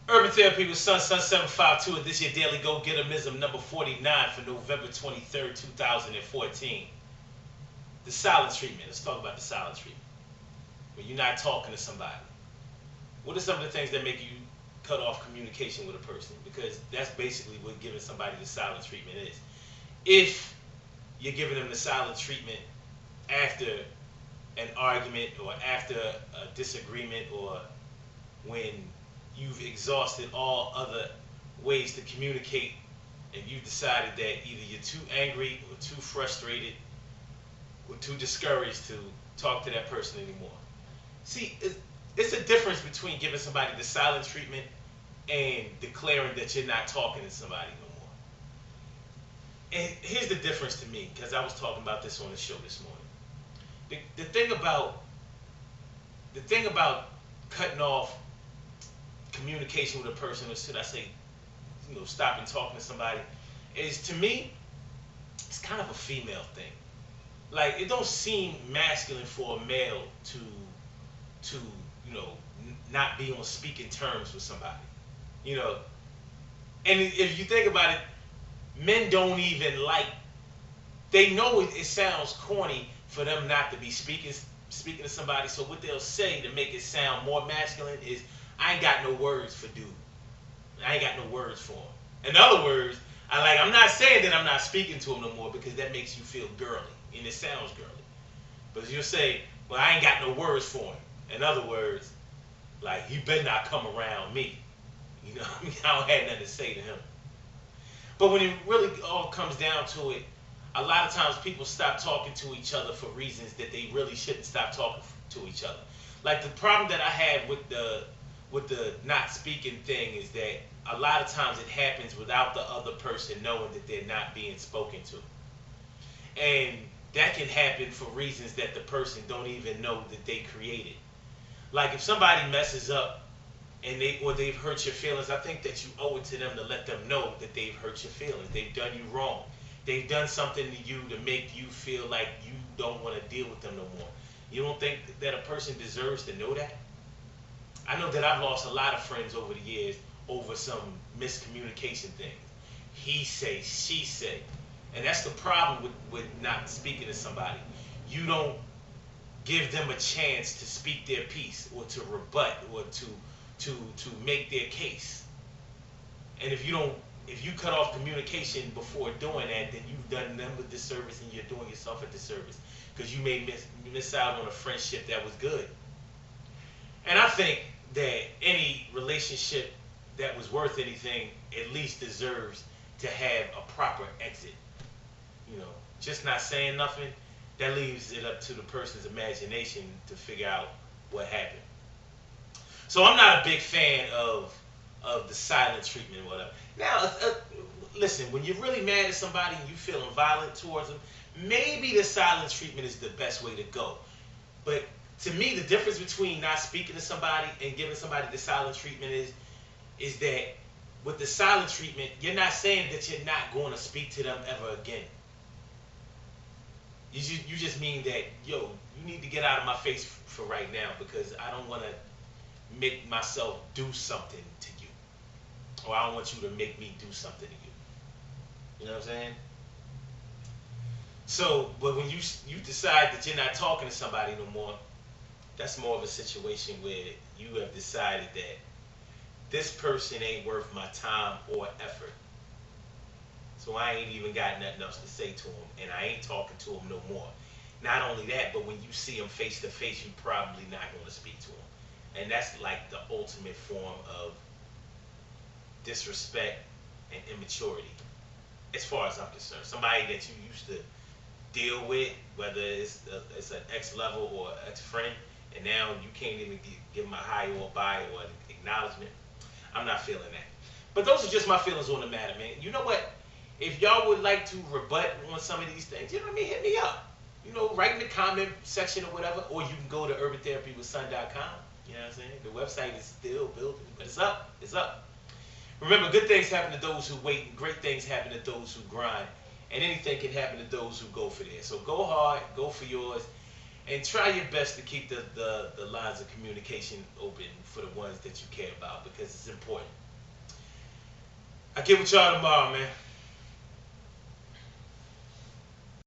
Urban Therapy with Sun 752, and this is your daily Gogetemism number 49 for November 23rd, 2014. The silence treatment. Let's talk about the silence treatment. When you're not talking to somebody. What are some of the things that make you cut off communication with a person? Because that's basically what giving somebody the silence treatment is. If you're giving them the silence treatment after an argument or after a disagreement or when you've exhausted all other ways to communicate and you've decided that either you're too angry or too frustrated or too discouraged to talk to that person anymore. See, it's a difference between giving somebody the silence treatment and declaring that you're not talking to somebody no more. And here's the difference to me, because I was talking about this on the show this morning. The thing about cutting off communication with a person, or should I say, stopping talking to somebody, is, to me, it's kind of a female thing. Like, it don't seem masculine for a male to not be on speaking terms with somebody. You know, and if you think about it, men don't even like. They know it sounds corny for them not to be speaking to somebody. So what they'll say to make it sound more masculine is, "I ain't got no words for dude. I ain't got no words for him." In other words, I'm not saying that I'm not speaking to him no more because that makes you feel girly and it sounds girly. But you'll say, "Well, I ain't got no words for him." In other words, like, he better not come around me. I don't have nothing to say to him. But when it really all comes down to it, a lot of times people stop talking to each other for reasons that they really shouldn't stop talking to each other. Like, the problem that I have with the not speaking thing is that a lot of times it happens without the other person knowing that they're not being spoken to. And that can happen for reasons that the person don't even know that they created. Like, if somebody messes up and they've hurt your feelings, I think that you owe it to them to let them know that they've hurt your feelings. They've done you wrong. They've done something to you to make you feel like you don't want to deal with them no more. You don't think that a person deserves to know that? I know that I've lost a lot of friends over the years over some miscommunication things. He say, she say. And that's the problem with not speaking to somebody. You don't give them a chance to speak their piece or to rebut or to make their case. And if you cut off communication before doing that, then you've done them a disservice and you're doing yourself a disservice, because you may miss out on a friendship that was good. And I think that any relationship that was worth anything at least deserves to have a proper exit. Just not saying nothing, that leaves it up to the person's imagination to figure out what happened. So I'm not a big fan of the silent treatment or whatever. Now, listen, when you're really mad at somebody and you're feeling violent towards them, maybe the silence treatment is the best way to go. But to me, the difference between not speaking to somebody and giving somebody the silent treatment is that with the silent treatment, you're not saying that you're not going to speak to them ever again. You just mean that, yo, you need to get out of my face for right now, because I don't want to make myself do something to you. Or I don't want you to make me do something to you. You know what I'm saying? So, but when you decide that you're not talking to somebody no more, that's more of a situation where you have decided that this person ain't worth my time or effort. So I ain't even got nothing else to say to him, and I ain't talking to him no more. Not only that, but when you see him face to face, you're probably not going to speak to him. And that's like the ultimate form of disrespect and immaturity, as far as I'm concerned. Somebody that you used to deal with, whether it's an ex-level or ex-friend, and now you can't even give them a hi or a bye or an acknowledgement. I'm not feeling that. But those are just my feelings on the matter, man. You know what? If y'all would like to rebut on some of these things, hit me up. Write in the comment section or whatever, or you can go to urbantherapywithsun.com. You know what I'm saying? The website is still building, but it's up. It's up. Remember, good things happen to those who wait, and great things happen to those who grind. And anything can happen to those who go for theirs. So go hard, go for yours. And try your best to keep the lines of communication open for the ones that you care about because it's important. I get with y'all tomorrow, man.